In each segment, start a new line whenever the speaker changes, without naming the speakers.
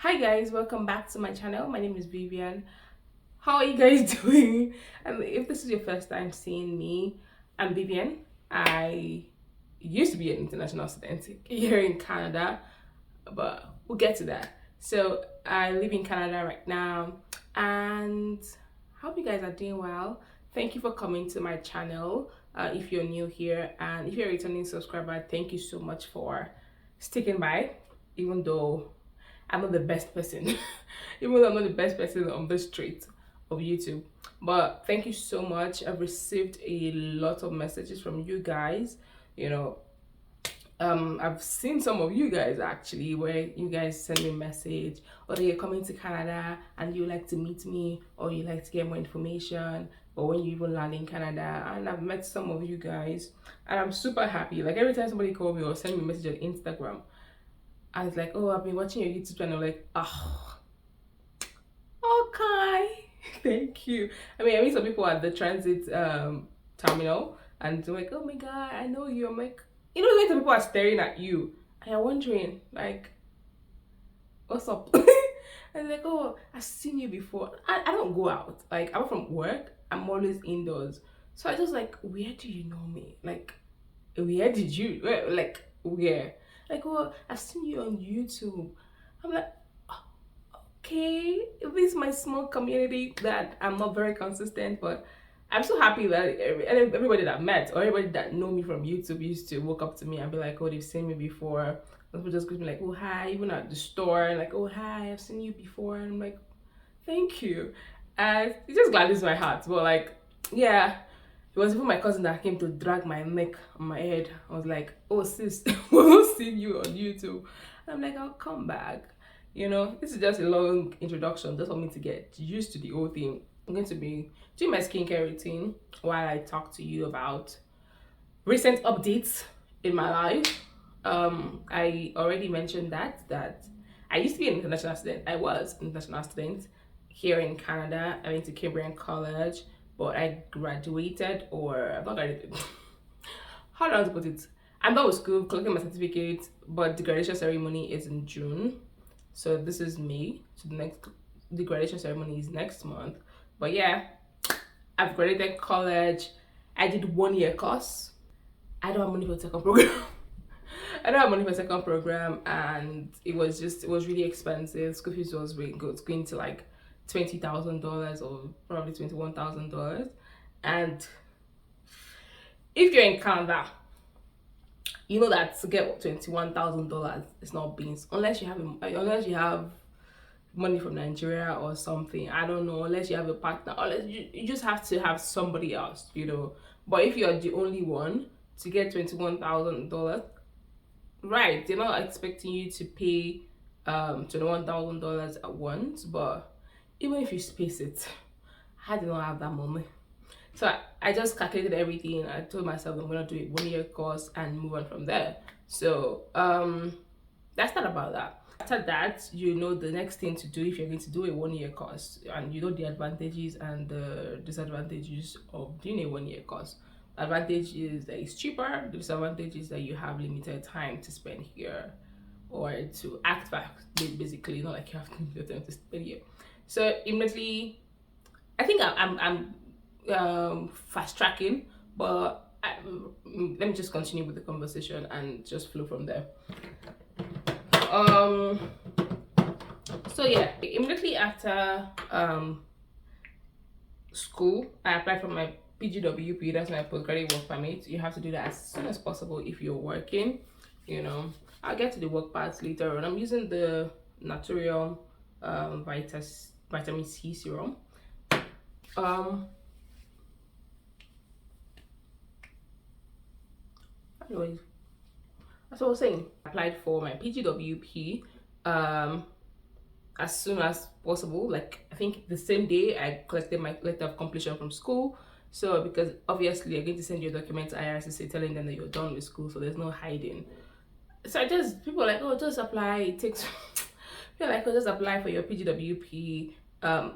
Hi guys, welcome back to my channel. My name is Vivian. How are you guys doing? And if this is your first time seeing me, I'm Vivian. I used to be an international student here in Canada, but we'll get to that. So I live in Canada right now, and hope you guys are doing well. Thank you for coming to my channel. If you're new here, and if you're a returning subscriber, thank you so much for sticking by, even though I'm not the best person, even though I'm not the best person on the street of YouTube. But thank you so much. I've received a lot of messages from you guys. You know, I've seen some of you guys actually where you guys send me a message, or you're coming to Canada and you like to meet me, or you like to get more information, or when you even land in Canada. And I've met some of you guys, and I'm super happy. Like every time somebody call me or send me a message on Instagram, I was like, oh, I've been watching your YouTube channel. Like, oh, okay, thank you. I meet some people at the transit terminal, and they're like, oh my god, I know you. I'm like, when some people are staring at you, and you're wondering, like, what's up? And like, oh, I've seen you before. I don't go out. Like, I'm from work. I'm always indoors. So I just like, where do you know me? Like, where did you? Where? Like, oh, I've seen you on YouTube. I'm like, okay, this is my small community that I'm not very consistent, but I'm so happy that everybody that met or everybody that know me from YouTube used to walk up to me and be like, oh, they've seen me before. People just greet me like, oh, hi, even at the store, like, oh, hi, I've seen you before. And I'm like, thank you. And it just gladdens my heart. But like, yeah, it was even my cousin that came to drag my neck on my head. I was like, oh, sis, we'll see you on YouTube. I'm like, I'll come back. This is just a long introduction, just for me to get used to the whole thing. I'm going to be doing my skincare routine while I talk to you about recent updates in my life. I already mentioned that I used to be an international student. I was an international student here in Canada. I went to Cambrian College, but I graduated, or I'm not graduated. How do I want to put it? I'm done with school, collecting my certificate, but the graduation ceremony is in June. So this is May. So the graduation ceremony is next month. But yeah, I've graduated college. I did 1 year course. I don't have money for a second program. I don't have money for a second program, and it was really expensive. School fees was really good. It's going to like $20,000 or probably $21,000. And if you're in Canada, you know that to get $21,000 is not beans unless you have money from Nigeria or something. I don't know, unless you have a partner, unless you just have to have somebody else. But if you're the only one to get $21,000, right? They're not expecting you to pay $21,000 at once, but even if you space it, I did not have that money. So I just calculated everything. I told myself I'm gonna do a 1 year course and move on from there. So that's not about that. After that, the next thing to do if you're going to do a 1 year course, and you know the advantages and the disadvantages of doing a 1 year course. Advantage is that it's cheaper. The disadvantage is that you have limited time to spend here, or to act back, basically. Not like you have limited time to spend here. So immediately, I think I'm fast tracking, but let me just continue with the conversation and just flow from there. So yeah, immediately after school, I applied for my PGWP. That's my postgraduate work permit. You have to do that as soon as possible if you're working. I'll get to the work parts later on. I'm using the Naturium vitamin C serum. Anyways, as I was saying, I applied for my PGWP as soon as possible. Like, I think the same day I collected my letter of completion from school. So because obviously you're going to send your documents to IRCC telling them that you're done with school, so there's no hiding. So people are like, oh, just apply. It takes feel like, oh, just apply for your PGWP.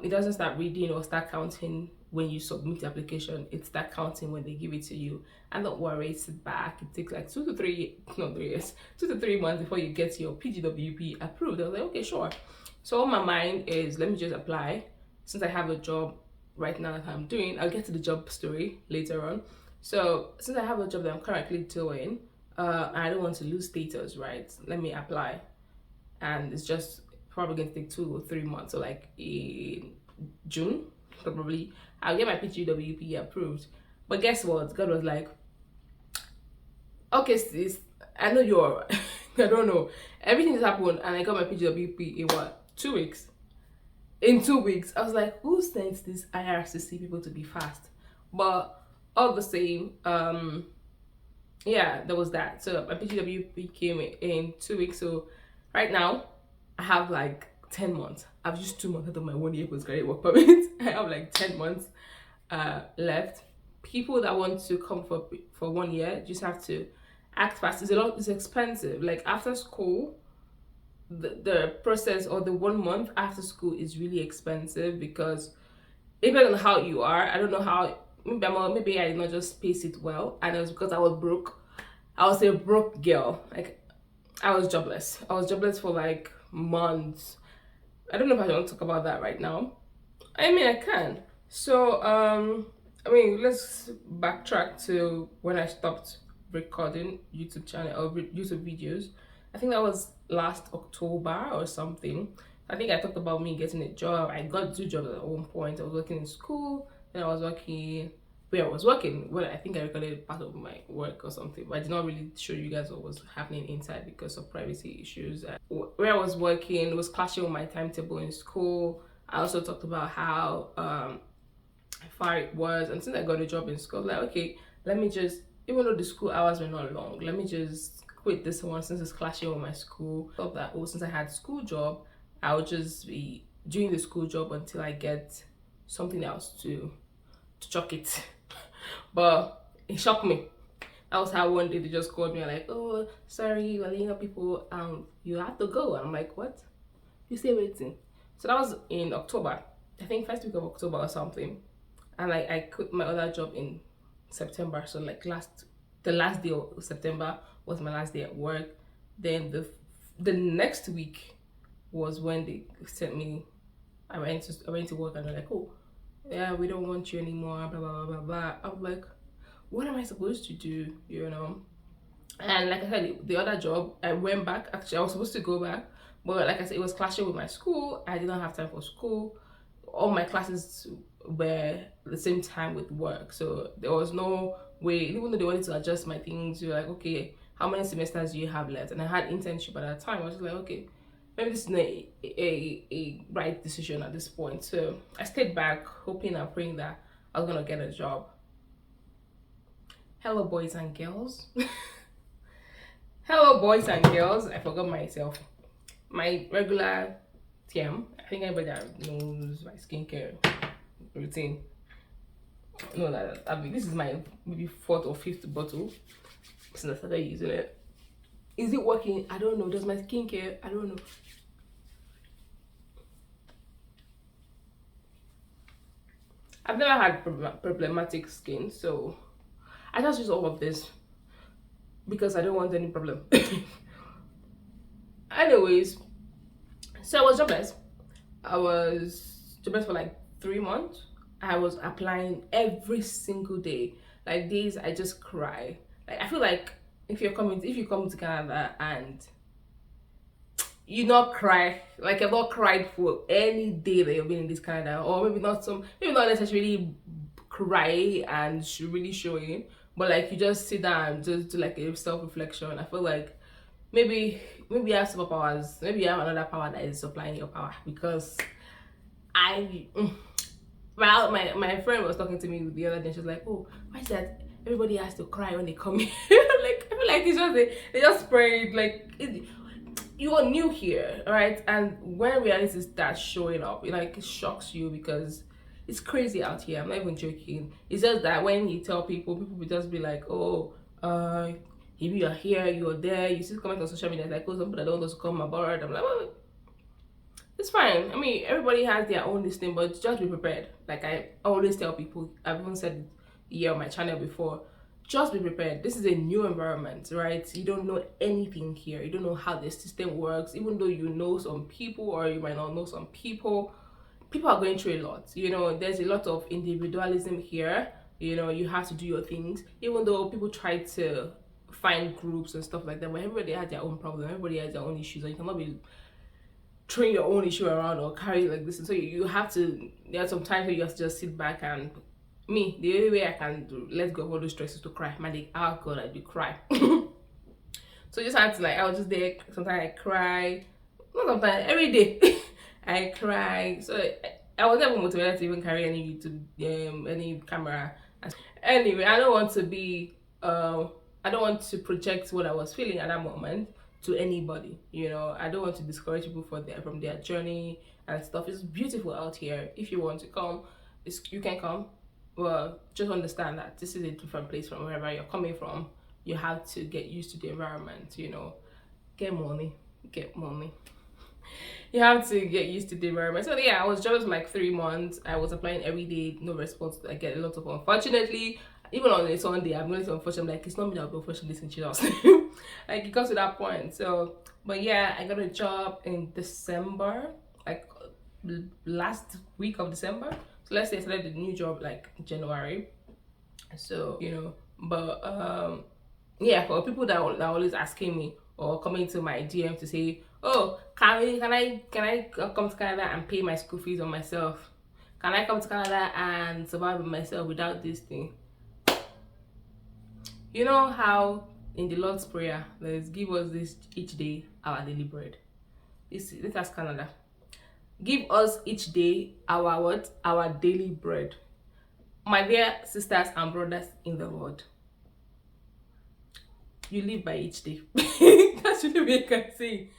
It doesn't start reading or start counting when you submit the application, it start counting when they give it to you. And don't worry, sit back. It takes like 2 to 3 years, 2 to 3 months before you get your PGWP approved. I was like, okay, sure. So on my mind is, let me just apply. Since I have a job right now that I'm doing, I'll get to the job story later on. So since I have a job that I'm currently doing, I don't want to lose status, right? Let me apply. And it's just probably going to take 2 or 3 months. So like in June, probably, I'll get my PGWP approved. But guess what? God was like, okay, sis, I know you're, I don't know. Everything has happened and I got my PGWP in what? 2 weeks? In 2 weeks. I was like, who sent these IRCC people to be fast? But all the same, yeah, there was that. So my PGWP came in 2 weeks. So right now, I have like 10 months. I've used 2 months out of my 1 year postgraduate work permit. I have like 10 months left. People that want to come for 1 year just have to act fast. It's expensive. Like after school, the process or the 1 month after school is really expensive because depending on how you are, I don't know how, maybe I did not just space it well, and it was because I was broke. I was a broke girl. Like I was jobless. I was jobless for like months. I don't know if I want to talk about that right now. I mean, I can. So I mean, let's backtrack to when I stopped recording YouTube channel or YouTube videos. I think that was last October or something. I think I talked about me getting a job. I got 2 jobs at one point. I was working in school, then I was working where I was working. Well, I think I recorded part of my work or something, but I did not really show you guys what was happening inside because of privacy issues. Where I was working was clashing with my timetable in school. I also talked about how far it was, and since I got a job in school, I was like, okay, let me just, even though the school hours were not long, let me just quit this one since it's clashing with my school. I thought that, oh, since I had school job, I would just be doing the school job until I get something else to chuck it. But it shocked me. That was how one day they just called me like, oh, sorry, we're laying up people, you have to go. And I'm like, what? You stay waiting. So that was in October. I think first week of October or something. And I quit my other job in September. So like the last day of September was my last day at work. Then the next week was when they sent me. I went to work and they're like, oh, yeah, we don't want you anymore. Blah blah blah blah blah. I'm like, what am I supposed to do? You know. And like I said, the other job, I went back. Actually, I was supposed to go back, but like I said, it was clashing with my school. I did not have time for school. All my classes were the same time with work, so there was no way. Even though they wanted to adjust my things, you're like, okay, how many semesters do you have left? And I had internship at that time. I was just like, okay, maybe this is not a right decision at this point. So I stayed back, hoping and praying that I was gonna get a job. Hello, boys and girls. Hello, boys and girls. I forgot myself. My regular TM. I think everybody knows my skincare routine. No, that I mean, this is my maybe 4th or 5th bottle since I started using it. Is it working? I don't know. Does my skincare? I don't know. I've never had problematic skin, so I just use all of this because I don't want any problem. Anyways, so I was jobless. I was jobless for like 3 months. I was applying every single day. Like days I just cry. Like I feel like if you come to Canada and you not cry, like you've not cried for any day that you've been in this Canada, or maybe not necessarily cry and really showing, but like you just sit down and just do like a self-reflection. I feel like maybe you have superpowers, maybe you have another power that is supplying your power, because my friend was talking to me the other day. She was like, oh, why is that everybody has to cry when they come here? Like I feel like it's just they just sprayed like you are new here, right? And when reality starts showing up, it shocks you because it's crazy out here. I'm not even joking. It's just that when you tell people will just be like, oh, if you are here, you are there. You see comments on social media like, oh, some people don't want us to come aboard. I'm like, well, it's fine. I mean, everybody has their own listing, but just be prepared. Like I always tell people, I've even said it here on my channel before, just be prepared. This is a new environment, right? You don't know anything here. You don't know how the system works. Even though you know some people or you might not know some people, people are going through a lot. There's a lot of individualism here. You have to do your things, even though people try to find groups and stuff like that, but everybody has their own problem, everybody has their own issues, and you cannot be throwing your own issue around or carry like this. And so you have to, there are some times where you have to just sit back, and me, the only way I can let go of all those stresses is to cry. My like, oh god, I do cry. So just had to, like, I was just there. Sometimes I cry, not sometimes, every day. I cry. So I was never motivated to even carry any YouTube, any camera. Anyway, I don't want to project what I was feeling at that moment to anybody. I don't want to discourage people from their journey and stuff. It's beautiful out here. If you want to come, you can come. Well, just understand that this is a different place from wherever you're coming from. You have to get used to the environment. Get money, get money. You have to get used to the environment. So yeah, I was just like 3 months. I was applying every day, no response. I get a lot of, unfortunately, even on a Sunday, I'm going to, unfortunately, like, it's not me that will be unfortunately in Jesus. Like, it comes to that point. So, but yeah, I got a job in December, like last week of December. So let's say I started a new job like January. So, but yeah, for people that are always asking me or coming to my DM to say, oh, can I come to Canada and pay my school fees on myself? Can I come to Canada and survive with myself without this thing? You know how in the Lord's Prayer, there's give us this each day our daily bread. This is Canada. Give us each day our what? Our daily bread. My dear sisters and brothers in the Lord, you live by each day. That's really what I can say.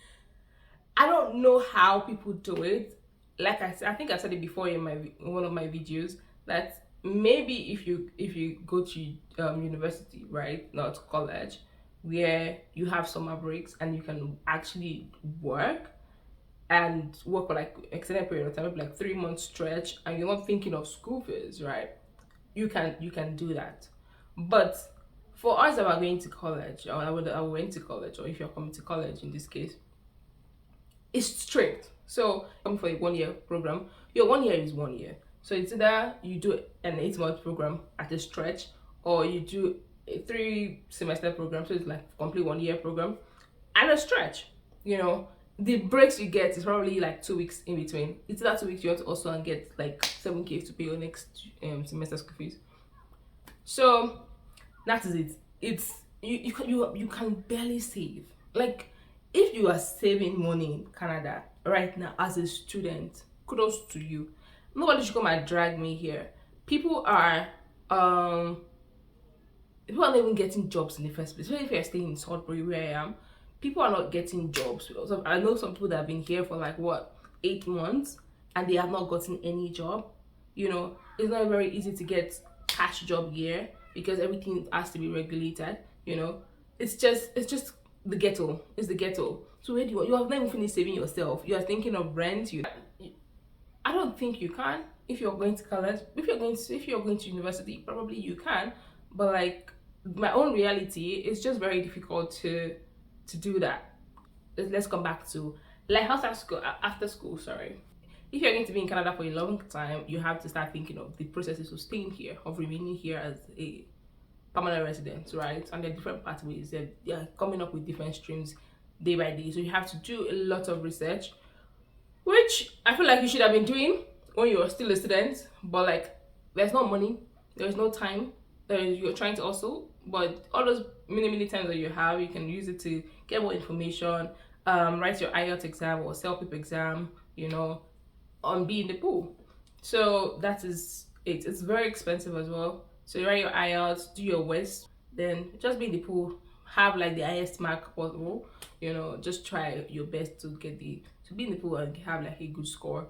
I don't know how people do it. Like I said, I think I said it before in one of my videos, that maybe if you go to university, right, not college, where you have summer breaks and you can actually work for like extended period of time, maybe like 3 month stretch, and you're not thinking of school fees, right? You can do that. But for us that are going to college, or I went to college, or if you're coming to college in this case, it's strict. So coming for a 1 year program, your 1 year is 1 year. So it's either you do an 8 month program at a stretch, or you do a 3 semester program. So it's like complete 1 year program and a stretch. The breaks you get is probably like 2 weeks in between. It's that 2 weeks you have to also get like 7K to pay your next semester school fees. So that is it. It's you can barely save. Like, if you are saving money in Canada right now as a student, kudos to you. Nobody should come and drag me here. People are not even getting jobs in the first place. Especially if you're staying in Sudbury where I am, people are not getting jobs. So I know some people that have been here for like 8 months and they have not gotten any job. It's not very easy to get cash job here because everything has to be regulated. It's just the ghetto. It's the ghetto. So where you have not even finished saving yourself. You are thinking of rent. I don't think you can. If you're going to college, if you're going to university, probably you can. But like, my own reality, it's just very difficult to do that. Let's come back to like house after school. Sorry. If you're going to be in Canada for a long time, you have to start thinking of the processes of staying here, of remaining here as a permanent resident, right? And there are different pathways. They're coming up with different streams day by day. So you have to do a lot of research, which I feel like you should have been doing when you were still a student. But like, there's no money, there's no time. You're trying to also, but all those many times that you have, you can use it to get more information, write your IELTS exam or self-pip exam, on be in the pool. So that is it. It's very expensive as well. So you write your IELTS, do your WEST, then just be in the pool, have like the highest mark possible. Just try your best to be in the pool and have like a good score.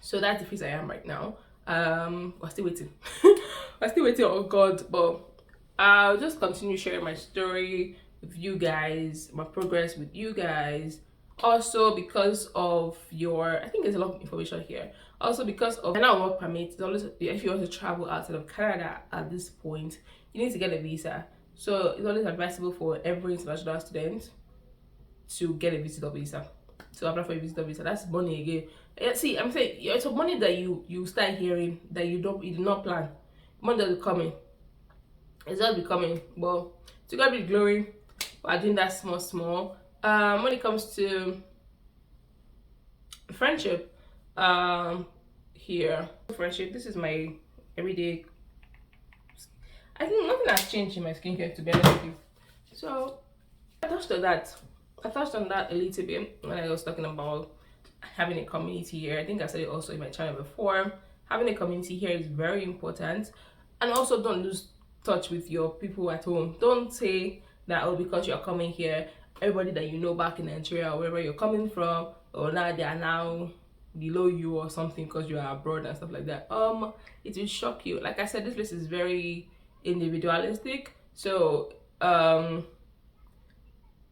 So that's the phase I am right now. We're still waiting. We're still waiting on God, but I'll just continue sharing my story with you guys, my progress with you guys Also because of your, I think there's a lot of information here. Also because of now work permit, it's always, if you want to travel outside of Canada at this point, you need to get a visa. So it's always advisable for every international student to get a visitor visa, to apply for a visitor visa. That's money again. See, I'm saying it's a money that you start hearing that you did not plan. Money that is coming. It's just becoming. But to God be the glory. We're doing that small. When it comes to friendship, here friendship. This is my everyday. I think nothing has changed in my skincare, to be honest with you. So I touched on that. I touched on that a little bit when I was talking about having a community here. I think I said it also in my channel before. Having a community here is very important. And also don't lose touch with your people at home. Don't say that, oh, because you're coming here, everybody that you know back in Nigeria or wherever you're coming from, or now they are now below you or something because you are abroad and stuff like that. It will shock you. Like I said, this place is very individualistic. So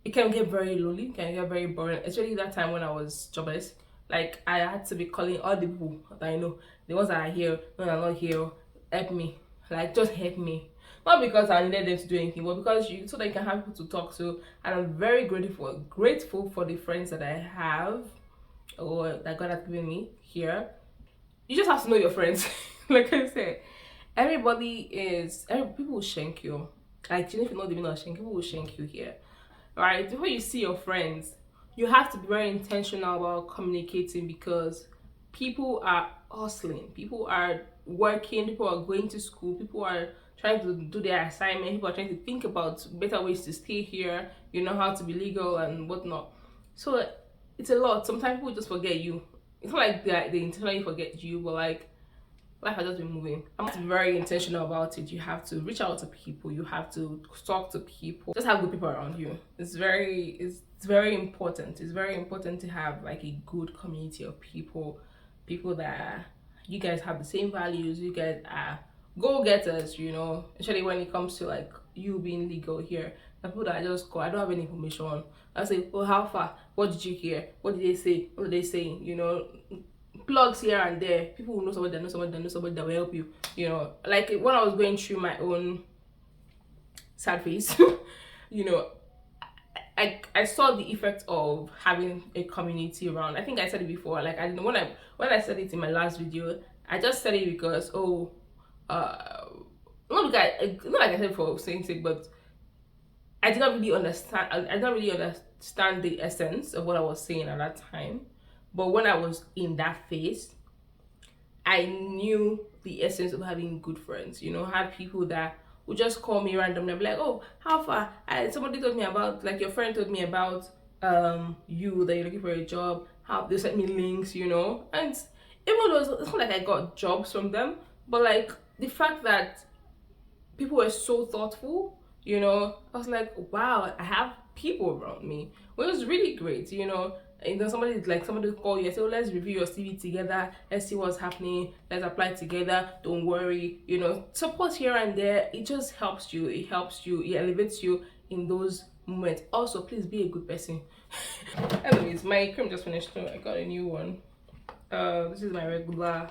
it can get very lonely, it can get very boring, especially that time when I was jobless. Like I had to be calling all the people that I know, the ones that are here, no, are not here, help me, like just help me. Not because I needed them to do anything, but because you, so that you can have people to talk to. And I'm very grateful for the friends that I have, or that God has given me here. You just have to know your friends. Like I said, people will shank you. Like, even if you know they will not shank, people will shank you here. Right? Before you see your friends, you have to be very intentional about communicating, because people are hustling, people are working, people are going to school, people are trying to do their assignment, people are trying to think about better ways to stay here, you know, how to be legal and whatnot. So it's a lot. Sometimes people just forget you. It's not like they intentionally forget you, but like life has just been moving. I'm very intentional about it. You have to reach out to people, you have to talk to people, just have good people around you. It's very important. It's very important to have like a good community of people that you guys have the same values, you guys are go-getters, you know, especially when it comes to like you being legal here. The people that I just call, I don't have any information. I say, oh, how far? What did you hear? What did they say? What are they saying? You know, plugs here and there. People will know somebody that knows somebody that knows somebody that will help you. You know, like when I was going through my own sad phase, you know, I saw the effect of having a community around. I think I said it before. Like I didn't when I said it in my last video, I just said it because not like I said for saying sake, but I did not really understand. I did not really understand the essence of what I was saying at that time. But when I was in that phase, I knew the essence of having good friends. You know, had people that would just call me randomly and be like, oh, how far? Somebody told me about, like your friend told me about you, that you're looking for a job. How they sent me links, you know. And even though it's not like I got jobs from them, but like the fact that people were so thoughtful, you know, I was like, wow, I have people around me. Well, it was really great, you know. And then somebody will call you and say, oh, let's review your CV together, let's see what's happening, let's apply together, don't worry, you know. Support here and there, it just helps you, it elevates you in those moments. Also, please be a good person. Anyways, my cream just finished, so I got a new one. This is my regular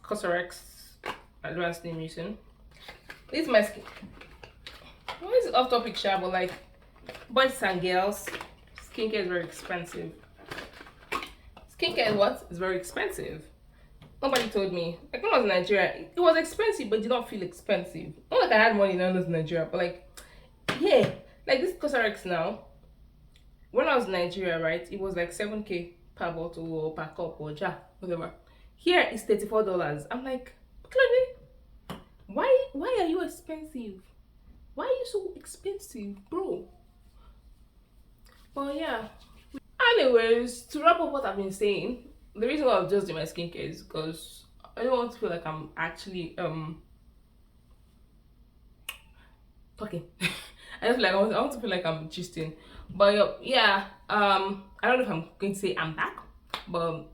Cosrx Advanced Name Using. This is my skin. Well, this is off topic, sha, but like, boys and girls, skincare is very expensive. Skincare is what? It's very expensive. Nobody told me. Like when I was in Nigeria, it was expensive, but it did not feel expensive. Not like I had money when I was in Nigeria, but like, yeah, like this Cosrx now. When I was in Nigeria, right, it was like 7K per bottle or per cup or jar, whatever. Here it's $34. I'm like, clearly, why are you expensive? Why are you so expensive, bro? Well, yeah. Anyways, to wrap up what I've been saying, the reason why I've just done my skincare is because I don't want to feel like I'm actually talking. I want to feel like I'm gisting. But yeah, I don't know if I'm going to say I'm back, but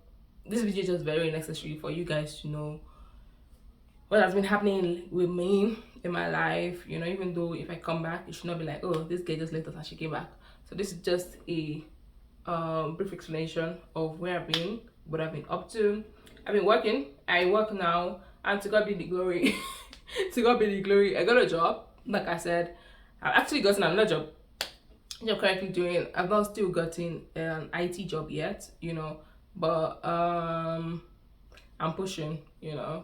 this video is just very necessary for you guys to know what has been happening with me in my life. You know, even though if I come back, it should not be like, oh, this girl just left us and she came back. So this is just a brief explanation of where I've been, what I've been up to. I've been working. I work now, and to God be the glory. To God be the glory. I got a job. Like I said, I've actually gotten another job. I'm currently doing. I've not still gotten an IT job yet, but I'm pushing, uh,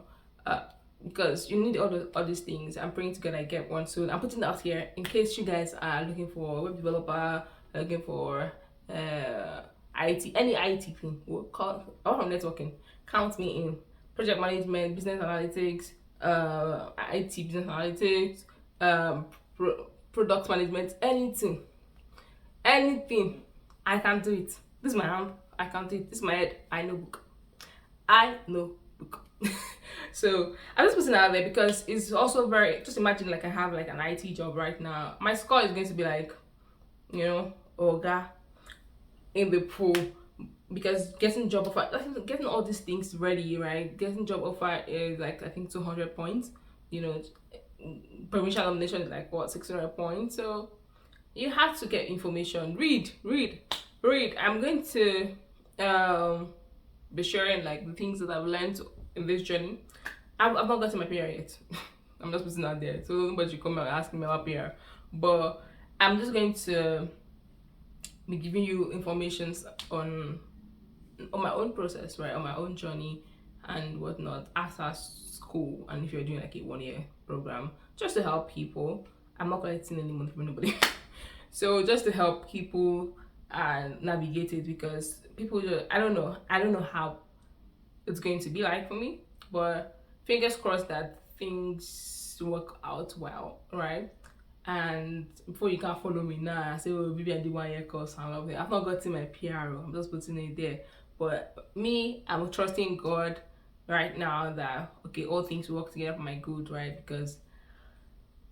because you need all these things. I'm praying to God I get one soon. I'm putting it out here in case you guys are looking for a web developer, looking for IT, any IT thing. We'll call apart from networking. Count me in. Project management, business analytics, IT business analytics, product management, anything. I can do it. This is my hand. I can do it. This is my head. I know book. I know book. So I'm just putting it out there because it's also very. Just imagine like I have like an IT job right now. My score is going to be like, Oga in the pool, because getting job offer, getting all these things ready, right? Getting job offer is like I think 200 points. Provincial nomination is like what 600 points. So you have to get information. Read. I'm going to be sharing like the things that I've learned in this journey. I've not gotten my PR yet. I'm just putting out there, so nobody should come and ask me about PR. But I'm just going to be giving you informations on my own process, right? On my own journey and whatnot after school, and if you're doing like a 1 year program, just to help people. I'm not collecting any money from anybody. So just to help people and navigate it, because people just, I don't know how it's going to be like for me, but fingers crossed that things work out well, right? And before you can follow me now, I say, oh, maybe I did 1 year course and all that. I've not gotten my PRO. I'm just putting it there. But me, I'm trusting God right now that okay, all things work together for my good, right? Because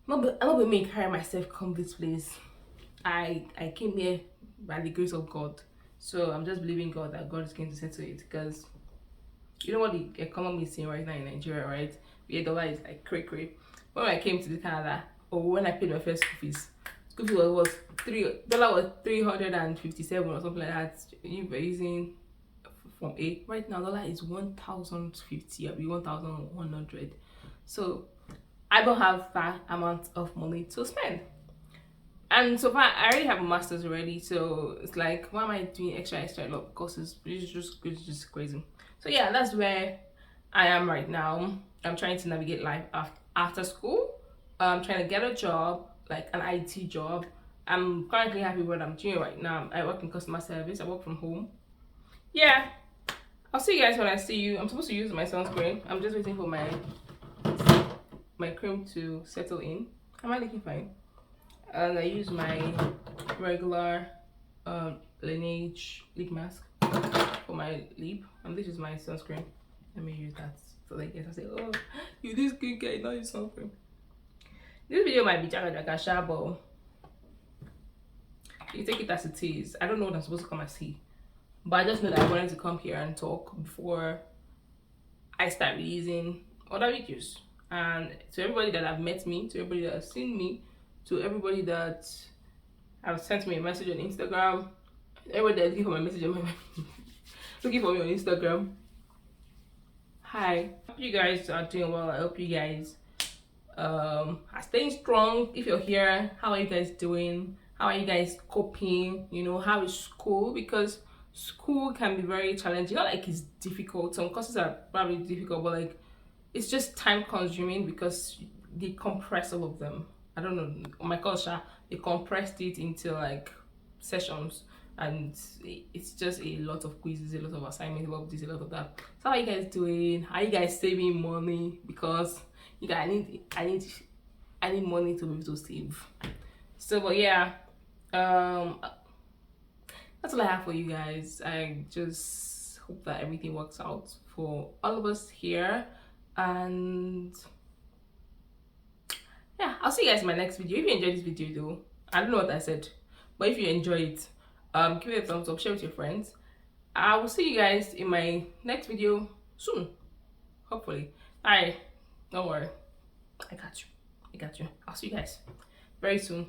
I'm not gonna make carry myself come this place. I came here by the grace of God. So I'm just believing God that God is going to settle it, because you know what the economy is saying right now in Nigeria, right? The dollar is like cray. When I came to the Canada, or when I paid my first school fee was $3 was 357 or something like that. You were using from A. Right now, dollar is 1,050. I'll be 1,100. So I don't have that amount of money to spend. And so far, I already have a master's already, so it's like, why am I doing extra a lot of courses? It's just crazy. So yeah, that's where I am right now. I'm trying to navigate life after school. I'm trying to get a job, like an IT job. I'm currently happy with what I'm doing right now. I work in customer service. I work from home. Yeah, I'll see you guys when I see you. I'm supposed to use my sunscreen. I'm just waiting for my cream to settle in. Am I looking fine? And I use my regular Laneige lip mask for my lip, and this is my sunscreen. Let me use that so they can say, oh, you this skincare, you don't use sunscreen. This video might be jaga sha, but you take it as it is. I don't know what I'm supposed to come and see, but I just know that I wanted to come here and talk before I start releasing other videos. And to everybody that have met me, to everybody that has seen me, to everybody that have sent me a message on Instagram, everybody that's looking for my message on my looking for me on Instagram. Hi, hope you guys are doing well. I hope you guys are staying strong. If you're here, how are you guys doing? How are you guys coping? How is school? Because school can be very challenging. Not like it's difficult. Some courses are probably difficult, but like it's just time consuming because they compress all of them. I don't know, on my course, they compressed it into like sessions, and it's just a lot of quizzes, a lot of assignments, a lot of this, a lot of that. So how are you guys doing? How are you guys saving money? Because I need money to be able to save. So, but yeah, that's all I have for you guys. I just hope that everything works out for all of us here, and yeah, I'll see you guys in my next video. If you enjoyed this video though, I don't know what I said, but if you enjoy it, give it a thumbs up, share with your friends. I will see you guys in my next video soon, hopefully. Alright, don't worry, I got you. I'll see you guys very soon.